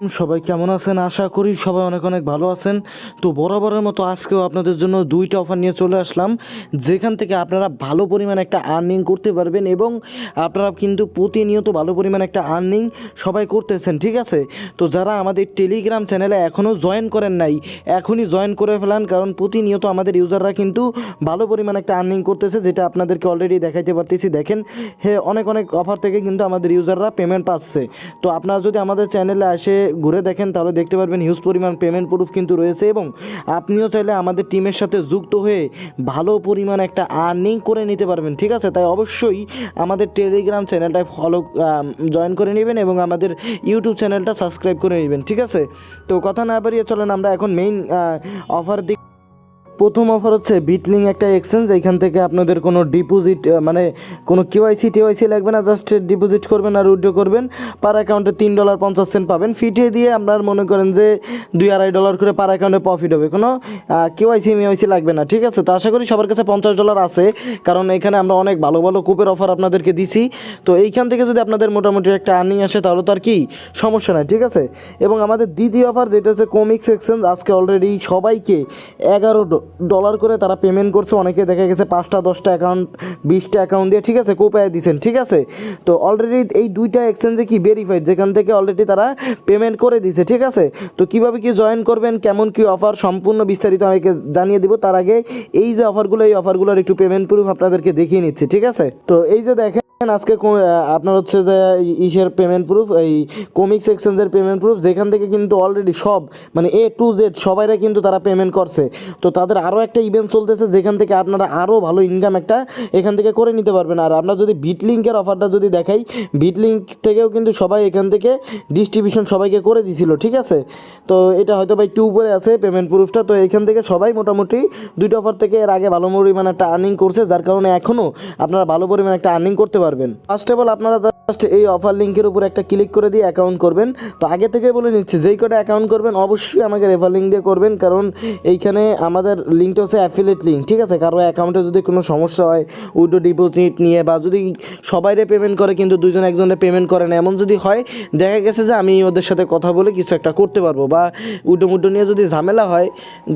সবাই কেমন আছেন? আশা করি সবাই অনেক অনেক ভালো আছেন। তো বরাবরের মতো আজকেও আপনাদের জন্য দুইটা অফার নিয়ে চলে আসলাম, যেখান থেকে আপনারা ভালো পরিমাণ একটা আর্নিং করতে পারবেন এবং আপনারা কিন্তু প্রতিনিয়ত ভালো পরিমাণ একটা আর্নিং সবাই করতেছেন, ঠিক আছে? তো যারা আমাদের টেলিগ্রাম চ্যানেলে এখনও জয়েন করেন নাই, এখনই জয়েন করে ফেলান, কারণ প্রতিনিয়ত আমাদের ইউজাররা কিন্তু ভালো পরিমাণ একটা আর্নিং করতেছে, যেটা আপনাদেরকে অলরেডি দেখাইতে পারতেছি। দেখেন অনেক অনেক অফার থেকে কিন্তু আমাদের ইউজাররা পেমেন্ট পাচ্ছে। তো আপনারা যদি আমাদের চ্যানেলে আসে ঘুরে দেখেন তাহলে দেখতে পারবেন হিউজ পরিমাণ পেমেন্ট প্রুফ কিন্তু রয়েছে, এবং আপনিও চাইলে আমাদের টিমের সাথে যুক্ত হয়ে ভালো পরিমাণ একটা আর্নিং করে নিতে পারবেন, ঠিক আছে? তাই অবশ্যই আমাদের টেলিগ্রাম চ্যানেলটায় জয়েন করে নেবেন এবং আমাদের ইউটিউব চ্যানেলটা সাবস্ক্রাইব করে নেবেন, ঠিক আছে? তো কথা না বাড়িয়ে চলেন আমরা এখন মেইন অফার দিক। প্রথম অফার হচ্ছে বিটলিং একটা এক্সচেঞ্জ। এইখান থেকে আপনাদের কোনো ডিপোজিট মানে কোনো কেওয়াইসি লাগবে না, জাস্ট ডিপোজিট করবেন আর উইথড্র করবেন। পার অ্যাকাউন্টে $3.50 পাবেন। ফিটে দিয়ে আপনার মনে করেন যে $2-2.5 করে পার অ্যাকাউন্টে প্রফিট হবে, কোনো কেওয়াইসি লাগবে না, ঠিক আছে? তো আশা করি সবার কাছে $50 আছে, কারণ এখানে আমরা অনেক ভালো ভালো কুপের অফার আপনাদেরকে দিছি। তো এইখান থেকে যদি আপনাদের মোটামুটি একটা আর্নিং আসে তাহলে তো আর কি সমস্যা নাই, ঠিক আছে? এবং আমাদের দ্বিতীয় অফার যেটা হচ্ছে কমিক্স এক্সচেঞ্জ, আজকে অলরেডি সবাইকে $11 করে তারা পেমেন্ট করছে। অনেকে দেখা গেছে 5টা 10টা অ্যাকাউন্ট 20টা অ্যাকাউন্ট দিয়ে, ঠিক আছে, কোপায় দিচ্ছেন, ঠিক আছে? তো অলরেডি এই দুইটা এক্সচেঞ্জে কি ভেরিফাইড, যেখান থেকে অলরেডি তারা পেমেন্ট করে দিছে, ঠিক আছে? তো কীভাবে কি জয়েন করবেন, কেমন কি অফার, সম্পূর্ণ বিস্তারিত আমাকে জানিয়ে দিব। তার আগে এই যে অফারগুলো, এই অফারগুলোর একটু পেমেন্ট প্রুফ আপনাদেরকে দেখিয়ে নিচ্ছি, ঠিক আছে? তো এই যে দেখেন আজকে আপনার হচ্ছে যে ইসের পেমেন্ট প্রুফ, এই কমিক্স এক্সচেঞ্জের পেমেন্ট প্রুফ, যেখান থেকে কিন্তু অলরেডি সব মানে A to Z সবাইরা কিন্তু তারা পেমেন্ট করছে। তো তাদের আরও একটা ইভেন্ট চলতেছে, যেখান থেকে আপনারা আরও ভালো ইনকাম একটা এখান থেকে করে নিতে পারবেন। আর আমরা যদি বিটলিঙ্কের অফারটা যদি দেখাই, বিটলিঙ্ক থেকেও কিন্তু সবাই এখান থেকে ডিস্ট্রিবিউশন সবাইকে করে দিছিল, ঠিক আছে? তো এটা হয়তো বা একটু উপরে আছে পেমেন্ট প্রুফটা। তো এখান থেকে সবাই মোটামুটি দুইটা অফার থেকে এর আগে ভালো পরিমাণ একটা আর্নিং করছে, যার কারণে এখনও আপনারা ভালো পরিমাণ একটা আর্নিং করতে পারবেন। ফার্স্ট অফ অল আপনারা জাস্ট এই অফার লিঙ্কের উপর একটা ক্লিক করে দিয়ে অ্যাকাউন্ট করবেন। তো আগে থেকে বলে নিচ্ছি, যেই কটা অ্যাকাউন্ট করবেন অবশ্যই আমাকে রেফার লিঙ্ক দিয়ে করবেন, কারণ এইখানে আমাদের লিঙ্কটা হচ্ছে অ্যাফিলিয়েট লিঙ্ক, ঠিক আছে? কারো অ্যাকাউন্টে যদি কোনো সমস্যা হয় উইথড্র ডিপোজিট নিয়ে, বা যদি সবাইরে পেমেন্ট করে কিন্তু দুইজন একজনে পেমেন্ট করে না, এমন যদি হয়, দেখা গেছে যে আমি ওদের সাথে কথা বলে কিছু একটা করতে পারবো, বা উইথড্র নিয়ে যদি ঝামেলা হয়,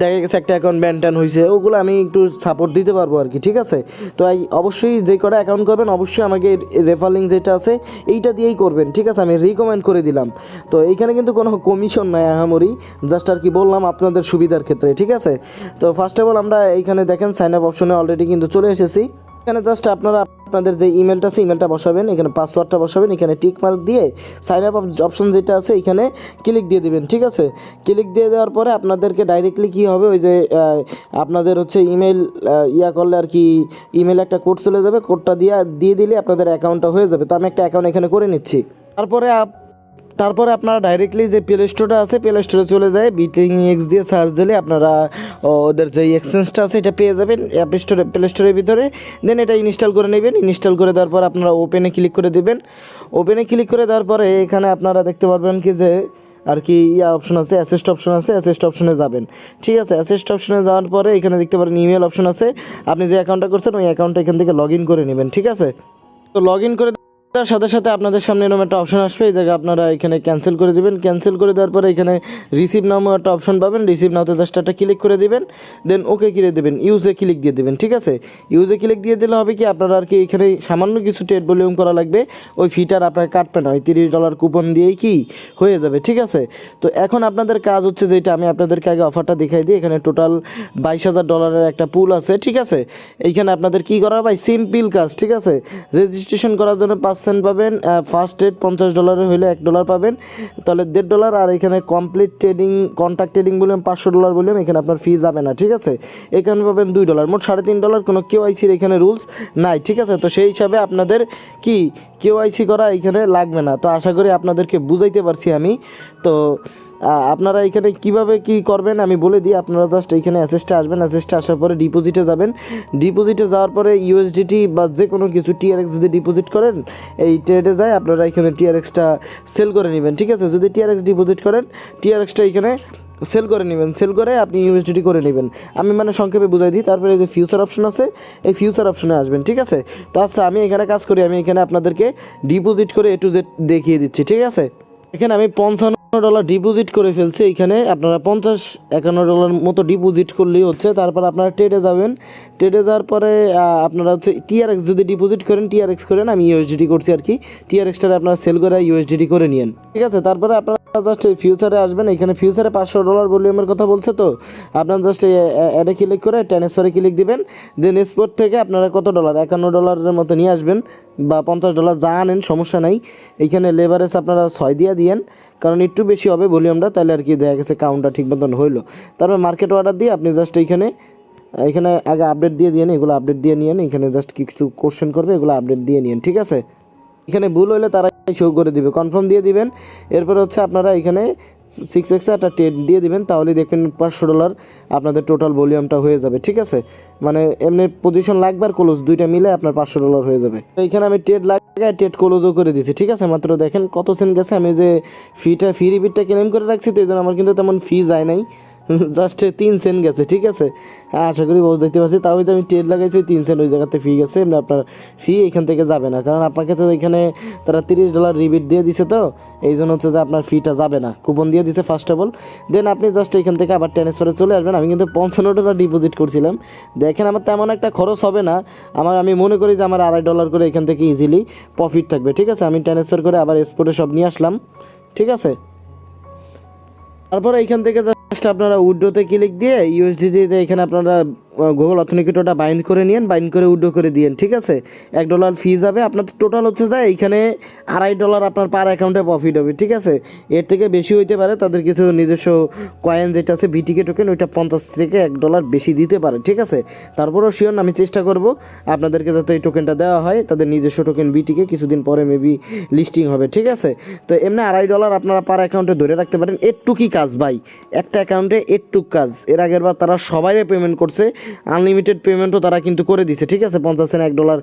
দেখা গেছে একটা অ্যাকাউন্ট ব্যান হয়েছে, ওগুলো আমি একটু সাপোর্ট দিতে পারবো আর কি, ঠিক আছে? তো অবশ্যই যে কটা অ্যাকাউন্ট করবেন অবশ্যই আমাকে রেফার লিঙ্ক যেটা আছে এইটা দিয়েই করবেন, ঠিক আছে? আমি রিকমেন্ড করে দিলাম। তো এইখানে কিন্তু কোনো কমিশন নাই আহামরি, জাস্ট আর কি বললাম আপনাদের সুবিধার ক্ষেত্রে, ঠিক আছে? তো ফার্স্ট অফ অল আমরা এইখানে দেখেন সাইন আপ অপশনে অলরেডি কিন্তু চলে এসেছি। এখানে জাস্ট আপনারা আপনাদের যে ইমেলটা আছে ইমেলটা বসাবেন, এখানে পাসওয়ার্ডটা বসাবেন, এখানে টিক মার্ক দিয়ে সাইন আপ অপশন যেটা আছে এখানে ক্লিক দিয়ে দেবেন, ঠিক আছে? ক্লিক দিয়ে দেওয়ার পরে আপনাদেরকে ডাইরেক্টলি কী হবে, ওই যে আপনাদের হচ্ছে ইমেল করলে আর কি ইমেলে একটা কোড চলে যাবে, কোডটা দিয়ে দিলে আপনাদের অ্যাকাউন্টটা হয়ে যাবে। তো আমি একটা অ্যাকাউন্ট এখানে করে নিচ্ছি। তারপরে আপনারা ডাইরেক্টলি যে প্লে স্টোরটা আছে প্লে স্টোরে চলে যায়, বিটলিংক দিয়ে সার্চ দিলে আপনারা ওদের যে এক্সচেঞ্জটা আছে এটা পেয়ে যাবেন প্লে স্টোরের ভিতরে। দেন এটা ইনস্টল করে নেবেন। ইনস্টল করে দেওয়ার পর আপনারা ওপেনে ক্লিক করে দেবেন। ওপেনে ক্লিক করে দেওয়ার পরে এখানে আপনারা দেখতে পারবেন কি যে আর কি অপশন আছে, অ্যাসেস্ট অপশন আছে, অ্যাসেস্ট অপশনে যাবেন, ঠিক আছে? অ্যাসেস্ট অপশনে যাওয়ার পরে এখানে দেখতে পারেন ইমেল অপশন আছে। আপনি যে অ্যাকাউন্টটা করছেন ওই অ্যাকাউন্টটা এখান থেকে লগ ইন করে নেবেন, ঠিক আছে? তো লগ ইন করে তার সাথে সাথে আপনাদের সামনে এরকম একটা অপশন আসবে, এই জায়গায় আপনারা এখানে ক্যান্সেল করে দেবেন। ক্যান্সেল করে দেওয়ার পরে এখানে রিসিভ নামও একটা অপশন পাবেন, রিসিভ নাওতে জাস্ট একটা ক্লিক করে দেবেন। দেন ওকে ক্লিক দেবেন, ইউজে ক্লিক দিয়ে দেবেন, ঠিক আছে? ইউজে ক্লিক দিয়ে দিলে হবে কি আপনারা আর কি এখানে সামান্য কিছু ট্রেড ভলিউম করা লাগবে, ওই ফিটার আপনাকে কাটবে না, ওই $30 কুপন দিয়েই কি হয়ে যাবে, ঠিক আছে? তো এখন আপনাদের কাজ হচ্ছে যেটা আমি আপনাদেরকে আগে অফারটা দেখাই দিই। এখানে টোটাল $22,000 একটা পুল আছে, ঠিক আছে? এইখানে আপনাদের কী করা ভাই, সিম্পল কাজ, ঠিক আছে? রেজিস্ট্রেশন করার জন্য পাবেন, ফার্স্ট রেট $50 হলে $1 পাবেন, তাহলে $1.5। আর এখানে কমপ্লিট ট্রেডিং কন্ট্যাক্ট ট্রেডিং বললাম $500 বললাম, এখানে আপনার ফি যাবে না, ঠিক আছে? এখানে পাবেন $2, মোট $3.5। কোনো কেওয়াইসির এখানে রুলস নাই, ঠিক আছে? তো সেই হিসাবে আপনাদের কি কেওয়াইসি করা এখানে লাগবে না। তো আশা করি আপনাদেরকে বুঝাইতে পারছি আমি। তো আপনারা এখানে কিভাবে কি করবেন আমি বলে দিই। আপনারা জাস্ট এইখানে অ্যাসেস্টে আসবেন, অ্যাসেস্টে আসার পরে ডিপোজিটে যাবেন। ডিপোজিটে যাওয়ার পরে ইউএসডিটি বা যে কোনো কিছু টিআরএক্স যদি ডিপোজিট করেন এই ট্রেডে যায়, আপনারা এখানে টিআরএক্সটা সেল করে নেবেন, ঠিক আছে? যদি টিআরএক্স ডিপোজিট করেন টিআরএক্সটা এখানে সেল করে নেবেন, সেল করে আপনি ইউএসডিটি করে নেবেন। আমি মানে সংক্ষেপে বুঝাই দিই। তারপরে এই যে ফিউচার অপশন আছে এই ফিউচার অপশনে আসবেন, ঠিক আছে? তো আচ্ছা আমি এখানে কাজ করি, আমি এখানে আপনাদেরকে ডিপোজিট করে A to Z দেখিয়ে দিচ্ছি, ঠিক আছে? এখানে আমি 55 ডলার ডিপোজিট করে ফেলছে। এখানে আপনারা 50-51 ডলার মতো ডিপোজিট করলেই হচ্ছে। তারপর আপনারা ট্রেডে যাবেন, ট্রেডে যাওয়ার পরে আপনারা হচ্ছে টিআরএক্স যদি ডিপোজিট করেন টিআরএক্স করেন, আমি ইউএসডিটি করছি আর কি। টিআরএক্সটারে আপনারা সেল করে ইউএসডিটি করে নিন, ঠিক আছে। তারপরে আপনারা জাস্ট ফিউচারে আসবেন, এখানে ফিউচারে 500 ডলার ভলিউমের কথা বলছে, তো আপনারা জাস্ট অ্যাডে ক্লিক করে ট্রান্সফারে ক্লিক দিবেন। দেন স্পট থেকে আপনারা কত ডলার, 51 ডলারের মতো নিয়ে আসবেন বা 50 ডলার যা আনেন সমস্যা নাই। এইখানে লেভারেজ আপনারা 6 দিয়ে দিয়েন, কারণ একটু বেশি হবে ভলিউমটা, তাহলে আর কি দেখা গেছে কাউন্টটা ঠিক মতন হইলো। তারপর মার্কেট অর্ডার দিয়ে আপনি জাস্ট এখানে আগে আপডেট দিয়ে দিয়েন, এগুলো আপডেট দিয়ে নিয়েন। এখানে জাস্ট কিছু কোশ্চেন করবে, এগুলো আপডেট দিয়ে নিন, ঠিক আছে। এখানে ভুল হইলে তারা শো করে দিবে, কনফার্ম দিয়ে দিবেন। এরপর হচ্ছে আপনারা এখানে 6x একটা ট্রেড দিয়ে দিবেন, তাহলে দেখবেন 500 ডলার আপনাদের টোটাল ভলিউমটা হয়ে যাবে, ঠিক আছে। মানে এমনি পজিশন লাগবে আর ক্লোজ দুইটা মিলে আপনার 500 ডলার হয়ে যাবে। তো এখানে আমি ট্রেড লাগাই ট্রেড ক্লোজও করে দিয়েছি, ঠিক আছে। মাত্র দেখেন কত সেন্ট গেছে। আমি যে ফি রিপিটটা ক্লেম করে রাখছি, তো এই জন্য আমার কিন্তু তেমন ফি যায় নাই, জাস্ট 3 সেন্ট গেছে, ঠিক আছে। হ্যাঁ, আশা করি বুঝতে দেখতে পাচ্ছি। তাও তো আমি ট্রেড লাগাইছি, 3 সেন্ট ওই জায়গাতে ফি গেছে। এমনি আপনার ফি এখান থেকে যাবে না, কারণ আপনাকে তো এখানে তারা 30 ডলার রিবিট দিয়ে দিছে, তো এই জন্য হচ্ছে যে আপনার ফিটা যাবে না, কুপন দিয়ে দিছে ফার্স্ট অফ অল। দেন আপনি জাস্ট এখান থেকে আবার ট্রান্সফারে চলে আসবেন। আমি কিন্তু 55 ডলার ডিপোজিট করছিলাম। দেখেন আমার তেমন একটা খরচ হবে না, আমি মনে করি যে আমার $2.5 করে এখান থেকে ইজিলি প্রফিট থাকবে, ঠিক আছে। আমি ট্রান্সফার করে আবার এক্সপোর্টে সব নিয়ে আসলাম, ঠিক আছে। তারপরে এইখান থেকে জাস্ট আপনারা উইথড্রোতে ক্লিক দিয়ে ইউএসডিতে এখানে আপনারা গুগল অথেন্টিকেটরটা বাইন্ড করে নিন, বাইন্ড করে উইথড্রো করে দিয়েন, ঠিক আছে। $1 ফি যাবে আপনার, টোটাল হচ্ছে যায় এইখানে $2.5 আপনার পার অ্যাকাউন্টে প্রফিট হবে, ঠিক আছে। এর থেকে বেশি হইতে পারে, তাদের কিছু নিজস্ব কয়েন যেটা আছে বিটিকে টোকেন, ওইটা 50 থেকে $1 বেশি দিতে পারে, ঠিক আছে। তারপরেও শিওর আমি চেষ্টা করব আপনাদেরকে যাতে এই টোকেনটা দেওয়া হয়, তাদের নিজস্ব টোকেন বিটিকে কিছুদিন পরে মেবি লিস্টিং হবে, ঠিক আছে। তো এমনি $2.5 আপনারা পার অ্যাকাউন্টে ধরে রাখতে পারেন। এটুকুই কাজ ভাই, একটা অ্যাকাউন্টে এটুক কাজ। এর আগের বার তারা সবাইরে পেমেন্ট করছে, আনলিমিটেড পেমেন্টও তারা কিন্তু করে দিছে, ঠিক আছে। 50 সেন্ট $1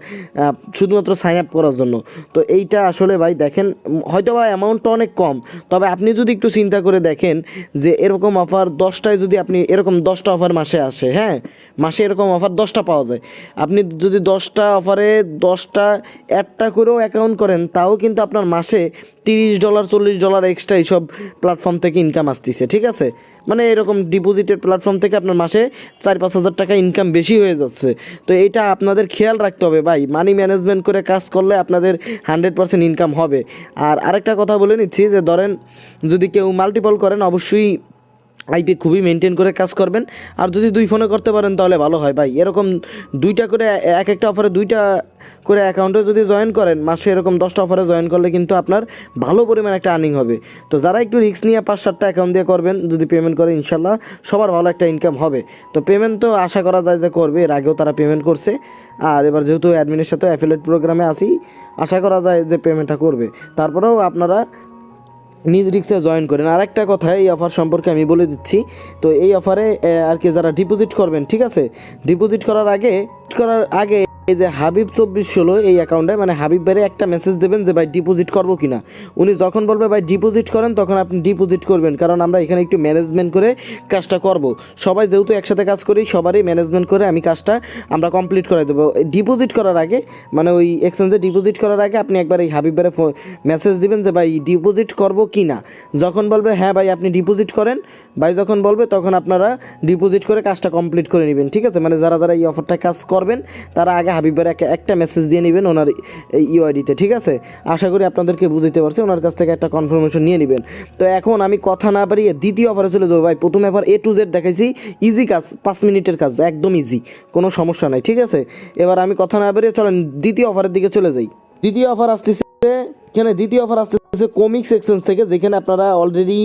শুধুমাত্র সাইন আপ করার জন্য। তো এইটা আসলে ভাই দেখেন, হয়তো বা অ্যামাউন্টটা অনেক কম, তবে আপনি যদি একটু চিন্তা করে দেখেন যে এরকম অফার 10টায় যদি আপনি এরকম 10টা অফার মাসে আসে, হ্যাঁ মাসে এরকম অফার 10টা পাওয়া যায়। আপনি যদি 10টা অফারে 10টা একটা করেও অ্যাকাউন্ট করেন, তাও কিন্তু আপনার মাসে $30 $40 এক্সট্রা এইসব প্ল্যাটফর্ম থেকে ইনকাম আসতেছে, ঠিক আছে। মানে এরকম ডিপোজিটের প্ল্যাটফর্ম থেকে আপনার মাসে 4-5 হাজার টাকা ইনকাম বেশি হয়ে যাচ্ছে। তো এইটা আপনাদের খেয়াল রাখতে হবে ভাই, মানি ম্যানেজমেন্ট করে কাজ করলে আপনাদের 100% ইনকাম হবে। আর আরেকটা কথা বলে নিচ্ছি যে ধরেন যদি কেউ মাল্টিপল করেন, অবশ্যই আইপি খুবই মেনটেন করে কাজ করবেন। আর যদি 2 ফোনে করতে পারেন তাহলে ভালো হয় ভাই। এরকম 2টা করে একটা অফারে 2টা করে অ্যাকাউন্টে যদি জয়েন করেন, মাসে এরকম 10টা অফারে জয়েন করলে কিন্তু আপনার ভালো পরিমাণ একটা আর্নিং হবে। তো যারা একটু রিস্ক নিয়ে 5-7টা অ্যাকাউন্ট দিয়ে করবেন, যদি পেমেন্ট করে ইনশাল্লাহ সবার ভালো একটা ইনকাম হবে। তো পেমেন্ট তো আশা করা যায় যে করবে, এর আগেও তারা পেমেন্ট করছে। আর এবার যেহেতু অ্যাডমিনের সাথে অ্যাফিলিয়েট প্রোগ্রামে আসি, আশা করা যায় যে পেমেন্টটা করবে। তারপরেও আপনারা নিজ রিক্সে জয়েন করেন। আর একটা কথা এই অফার সম্পর্কে আমি বলে দিচ্ছি। তো এই অফারে আর কি যারা ডিপোজিট করবেন, ঠিক আছে, ডিপোজিট করার আগে এই যে হাবিব 2416 এই অ্যাকাউন্টে, মানে হাবিব ভাইরে একটা মেসেজ দেবেন যে ভাই ডিপোজিট করবো কিনা। উনি যখন বলবে ভাই ডিপোজিট করেন, তখন আপনি ডিপোজিট করবেন, কারণ আমরা এখানে একটু ম্যানেজমেন্ট করে কাজটা করব। সবাই যেহেতু একসাথে কাজ করি, সবারই ম্যানেজমেন্ট করে আমি কাজটা আমরা কমপ্লিট করে দেবো। ডিপোজিট করার আগে, মানে ওই এক্সচেঞ্জে ডিপোজিট করার আগে আপনি একবার এই হাবিব ভাইরে মেসেজ দিবেন যে ভাই ডিপোজিট করবো কি না। যখন বলবে হ্যাঁ ভাই আপনি ডিপোজিট করেন, ভাই যখন বলবে তখন আপনারা ডিপোজিট করে কাজটা কমপ্লিট করে নেবেন, ঠিক আছে। মানে যারা এই অফারটা কাজ করবেন, তারা আগে হাবিবের একটা মেসেজ দিয়ে নেবেন ওনার এই ইউআইডিতে, ঠিক আছে। আশা করি আপনাদেরকে বুঝতে পারছি, ওনার কাছ থেকে একটা কনফার্মেশন নিয়ে নেবেন। তো এখন আমি কথা না বাড়িয়ে দ্বিতীয় অফারে চলে যাবো ভাই। প্রথম অফার A to Z দেখাইছি, ইজি কাজ, 5 মিনিটের কাজ, একদম ইজি, কোনো সমস্যা নাই, ঠিক আছে। এবার আমি কথা না বাড়িয়ে চলেন দ্বিতীয় অফারের দিকে চলে যাই। দ্বিতীয় অফার আসতেছে কমিক্স এক্সচেঞ্জ থেকে, যেখানে আপনারা অলরেডি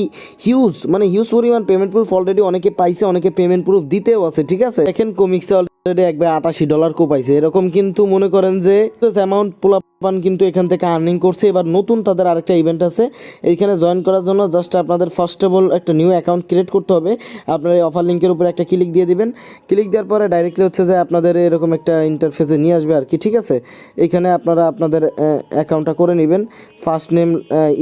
হিউজ পরিমাণ পেমেন্ট প্রুফ অলরেডি অনেকে পাইছে, অনেকে পেমেন্ট প্রুফ দিতেও আছে, ঠিক আছে। দেখেন কমিক্সে অলরেডি একবার $88 পাইছে, এরকম কিন্তু মনে করেন যে অ্যামাউন্ট পোলাপান কিন্তু এখান থেকে আর্নিং করছে। এবার নতুন তাদের আরেকটা ইভেন্ট আছে, এইখানে জয়েন করার জন্য জাস্ট আপনাদের ফার্স্ট অফ অল একটা নিউ অ্যাকাউন্ট ক্রিয়েট করতে হবে। আপনার এই অফার লিঙ্কের উপরে একটা ক্লিক দিয়ে দিবেন। ক্লিক দেওয়ার পরে ডাইরেক্টলি হচ্ছে যে আপনাদের এরকম একটা ইন্টারফেসে নিয়ে আসবে আর কি, ঠিক আছে। এইখানে আপনারা আপনাদের অ্যাকাউন্টটা করে নেবেন। ফার্স্ট নেম,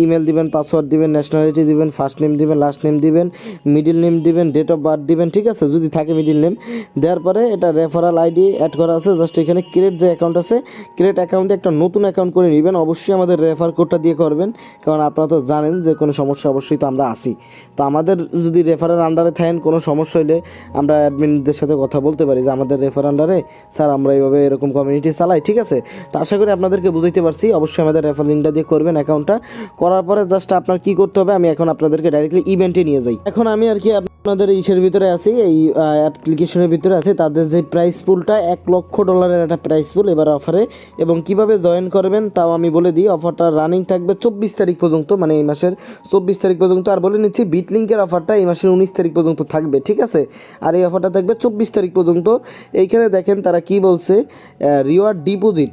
ইমেল দিবেন, পাসওয়ার্ড দিবেন, ন্যাশনালিটি দিবেন, ফার্স্ট নেম দিবেন, লাস্ট নেম দিবেন, মিডিল নেম দিবেন, ডেট অফ বার্থ দিবেন, ঠিক আছে, যদি থাকে মিডিল নেম। দেওয়ার পরে এটা রেফারাল আইডি অ্যাড করা আছে, জাস্ট এখানে ক্রিয়েট যে অ্যাকাউন্ট আছে ক্রিয়েট অ্যাকাউন্টে একটা নতুন অ্যাকাউন্ট করে নেবেন। অবশ্যই আমাদের রেফার কোডটা দিয়ে করবেন, কারণ আপনারা তো জানেন যে কোনো সমস্যা অবশ্যই তো আমরা আসি। তো আমাদের যদি রেফারের আন্ডারে থাকেন কোনো সমস্যা হলে আমরা অ্যাডমিনদের সাথে কথা বলতে পারি যে আমাদের রেফার আন্ডারে স্যার আমরা এইভাবে এরকম কমিউনিটি চালাই, ঠিক আছে। তো আশা করি আপনাদেরকে বুঝাইতে পারছি। অবশ্যই আমাদের রেফার লিঙ্কটা দিয়ে করবেন অ্যাকাউন্টটা। করার পরে জাস্ট আপনার কী করতে হবে, আমি এখন আপনাদেরকে ডাইরেক্টলি ইভেন্টে নিয়ে যাই। এখন আমি আর কি আপনাদের ইসের ভিতরে আছি, এই অ্যাপ্লিকেশনের ভিতরে আছে। তাদের যে প্রাইস পুলটা $1,00,000 একটা প্রাইস পুল এবার অফারে, এবং কিভাবে জয়েন করবেন তাও আমি বলে দিই। অফারটা রানিং থাকবে 24 তারিখ পর্যন্ত, মানে এই মাসের 24 তারিখ পর্যন্ত। আর বলে নিচ্ছি বিটলিঙ্কের অফারটা এই মাসের 19 তারিখ পর্যন্ত থাকবে, ঠিক আছে। আর এই অফারটা থাকবে 24 তারিখ পর্যন্ত। এইখানে দেখেন তারা কি বলছে, রিওয়ার্ড ডিপোজিট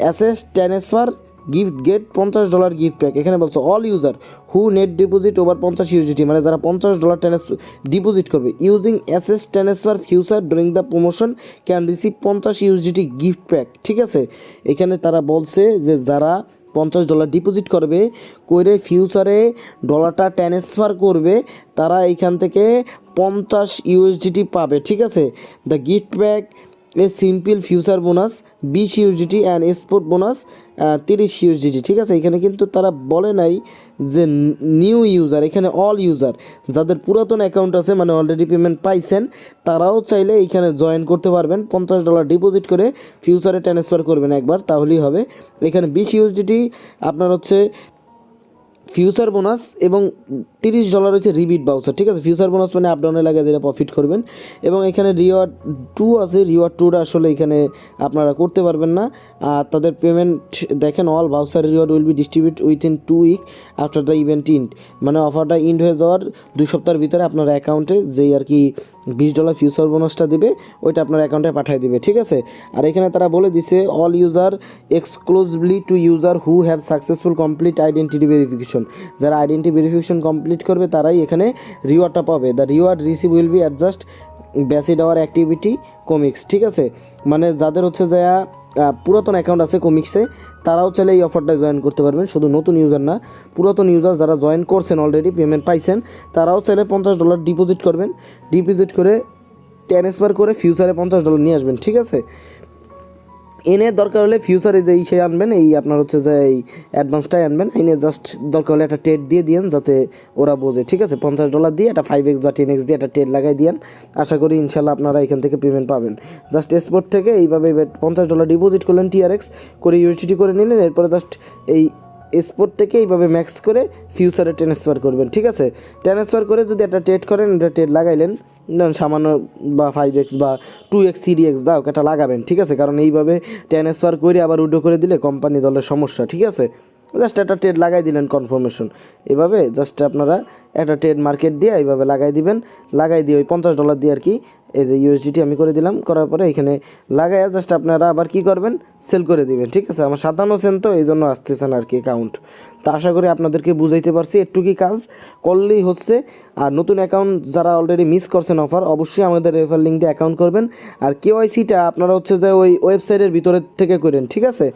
অ্যাসেস transfer gift get $50 gift pack. এখানে বলছে all user who net deposit over 50 USDT, মানে যারা $50 ডিপোজিট করবে ইউজিং অ্যাসেস transfer future during the promotion can receive 50 USDT gift pack, ঠিক আছে। এখানে তারা বলছে যে যারা $50 ডিপোজিট করবে করে ফিউচারে ডলারটা ট্রান্সফার করবে তারা এইখান থেকে 50 ইউএসডিটি পাবে, ঠিক আছে। The gift pack a simple future bonus 20 USDT and sport bonus 30 USDT, ঠিক আছে। এখানে কিন্তু তারা বলে নাই যে নিউ ইউজার, এখানে অল ইউজার যাদের পুরাতন অ্যাকাউন্ট আছে মানে অলরেডি পেমেন্ট পাইছেন তারাও চাইলে এইখানে জয়েন করতে পারবেন। $50 ডিপোজিট করে ফিউচারে ট্রান্সফার করবেন একবার, তাহলেই হবে। এখানে 20 ইউজিটি আপনার হচ্ছে ফিউচার বোনাস এবং $30 হচ্ছে রিবিট বাউচার, ঠিক আছে। ফিউচার বোনাস মানে আপডাউনে লাগে যেটা প্রফিট করবেন। এবং এখানে রিওয়ার্ড 2 আছে, রিওয়ার্ড 2টা আসলে এখানে আপনারা করতে পারবেন না। আর তাদের পেমেন্ট দেখেন all voucher reward will be distribute within 2 week after the event end, মানে অফারটা ইন্ড হয়ে যাওয়ার 2 সপ্তাহের ভিতরে আপনার অ্যাকাউন্টে যেই আর কি $20 ফিউচার বোনাসটা দিবে ওইটা আপনার অ্যাকাউন্টে পাঠিয়ে দিবে, ঠিক আছে। আর এখানে তারা বলে দিছে all user exclusively to user who have successful complete identity verification, যারা আইডেন্টি ভেরিফিকেশন কমপ্লিট করবে তারাই এখানে রিওয়ার্ডটা পাবে। The reward receive will be adjust based our activity comics, ঠিক আছে। মানে যাদের হচ্ছে যা পুরাতন অ্যাকাউন্ট আছে কমিক্সে তারাও চাইলে এই অফারটা জয়েন করতে পারবেন, শুধু নতুন ইউজার না, পুরাতন ইউজার যারা জয়েন করছেন অলরেডি পেমেন্ট পাইছেন তারাও চাইলে $50 ডিপোজিট করবেন, ডিপোজিট করে ট্রান্সফার করে ফিউচারে $50 নিয়ে আসবেন, ঠিক আছে। এনে দরকার হলে ফিউচারে যে সে আনবেন এই আপনার হচ্ছে যে এই অ্যাডভান্সটাই আনবেন, এনে জাস্ট দরকার হলে একটা ট্রেড দিয়ে দিয়েন যাতে ওরা বোঝে, ঠিক আছে। $50 দিয়ে একটা 5x বা 10x দিয়ে একটা ট্রেড লাগাই দিয়েন, আশা করি ইনশাল্লাহ আপনারা এখান থেকে পেমেন্ট পাবেন। জাস্ট স্পট থেকে এইভাবে $50 ডিপোজিট করলেন, TRX করে ইউএসডিটি করে নিলেন, এরপরে জাস্ট এই স্পট থেকে এইভাবে ম্যাক্স করে ফিউচারে ট্রান্সফার করবেন, ঠিক আছে। ট্রান্সফার করে যদি একটা ট্রেড করেন এটা ট্রেড লাগাইলেন সামান্য বা 5x বা 2x 3x দাও একটা লাগাবেন, ঠিক আছে। কারণ এইভাবে ট্রান্সফার করে আবার উইথড্র করে দিলে কোম্পানি দলের সমস্যা, ঠিক আছে। জাস্ট একটা ট্রেড লাগাই দিলেন কনফার্মেশন, এভাবে জাস্ট আপনারা একটা ট্রেড মার্কেট দিয়ে এইভাবে লাগাই দিবেন, লাগাই দিয়ে ওই $50 দিয়ে আর কি এই যে ইউএসডিটি আমি করে দিলাম, করার পরে এখানে লাগাইয়া জাস্ট আপনারা আবার কি করবেন সেল করে দিবেন, ঠিক আছে। আমার 57 সেন্ট তো এই জন্য আসতেছেন আর কি অ্যাকাউন্ট। তো আশা করি আপনাদেরকে বুঝাইতে পারছি, একটু কি কাজ করলেই হচ্ছে। আর নতুন অ্যাকাউন্ট যারা অলরেডি মিস করছেন অফার অবশ্যই আমাদের রেফার লিঙ্ক দিয়ে অ্যাকাউন্ট করবেন। আর কেওয়াইসিটা আপনারা হচ্ছে যে ওই ওয়েবসাইটের ভিতরে থেকে করেন, ঠিক আছে।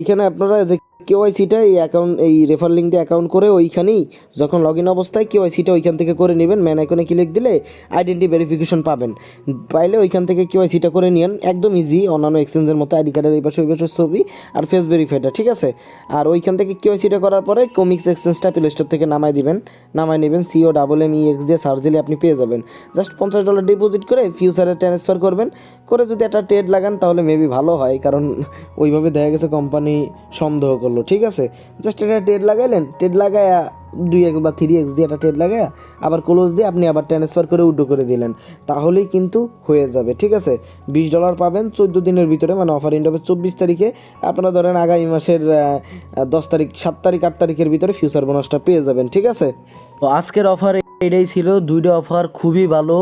এখানে আপনারা যে কেওয়াইসিটা এই অ্যাকাউন্ট এই রেফার লিঙ্ক দিয়ে অ্যাকাউন্ট করে ওইখানেই যখন লগ ইন অবস্থায় কেওয়াইসিটা ওইখান থেকে করে নেবেন, ম্যান আইকনে ক্লিক দিলে আইডেন্টি ভেরিফিকেশন পাবেন, পাইলে ওইখান থেকে কেওয়াইসিটা করে নিন, একদম ইজি। অন্যান্য এক্সচেঞ্জের মতো আইডি কার্ডের এই পাশে ওই পাশে ছবি আর ফেস ভেরিফাইটা, ঠিক আছে। আর ওইখান থেকে কেওয়াইসিটা করার পরে কমিক্স এক্সচেঞ্জটা প্লে স্টোর থেকে নামাই নেবেন, COMMEX দিয়ে সার্চ দিলে আপনি পেয়ে যাবেন। জাস্ট $50 ডিপোজিট করে ফিউচারে ট্রান্সফার করবেন, করে যদি একটা ট্রেড লাগান তাহলে মেবি ভালো হয়, কারণ ওইভাবে দেখা গেছে কোম্পানি সন্দেহ করলো, ঠিক আছে। জাস্ট একটা ট্রেড লাগাইলেন, ট্রেড লাগায়া 2x বা 3x দিয়ে একটা ট্রেড লাগায়া আবার ক্লোজ দিয়ে আপনি আবার ট্রান্সফার করে উইথড্র করে দিলেন, তাহলেই কিন্তু হয়ে যাবে, ঠিক আছে। $20 পাবেন 14 দিনের ভিতরে, মানে অফার এন্ড হবে 24 তারিখে। আপনারা ধরেন আগামী মাসের 10 তারিখ 7 তারিখ 8 তারিখের ভিতরে ফিউচার বোনাসটা পেয়ে যাবেন, ঠিক আছে। তো আজকের অফার এটাই ছিল, 2টা অফার খুবই ভালো,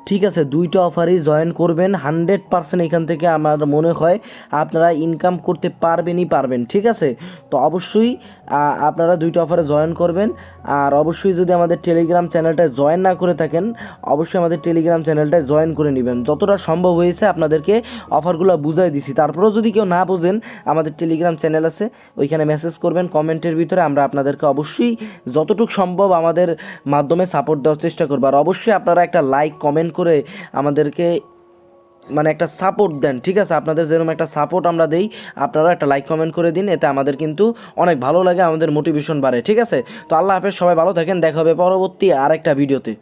ঠিক আছে। 2টা অফারই জয়েন করবেন 100%, এখান থেকে আমার মনে হয় আপনারা ইনকাম করতে পারবেন, ঠিক আছে। তো অবশ্যই আপনারা 2টা অফারে জয়েন করবেন। আর অবশ্যই যদি আমাদের টেলিগ্রাম চ্যানেলটায় জয়েন না করে থাকেন অবশ্যই আমাদের টেলিগ্রাম চ্যানেলটায় জয়েন করে নেবেন। যতটা সম্ভব হয়েছে আপনাদেরকে অফারগুলো বুঝাই দিছি, তারপরেও যদি কেউ না বোঝেন আমাদের টেলিগ্রাম চ্যানেল আছে, ওইখানে মেসেজ করবেন কমেন্টের ভিতরে, আমরা আপনাদেরকে অবশ্যই যতটুকু সম্ভব আমাদের মাধ্যমে সাপোর্ট দেওয়ার চেষ্টা করবো। আর অবশ্যই আপনারা একটা লাইক কমেন্ট করে আমাদেরকে মানে একটা সাপোর্ট দেন, ঠিক আছে, আপনাদের যেরকম একটা সাপোর্ট আমরা দেই, আপনারা একটা লাইক কমেন্ট করে দিন, এতে আমাদের কিন্তু অনেক ভালো লাগে, আমাদের মোটিভেশন বাড়ে, ঠিক আছে। তো আল্লাহ হাফেজ, সবাই ভালো থাকেন, দেখা হবে পরবর্তী আরেকটা ভিডিওতে।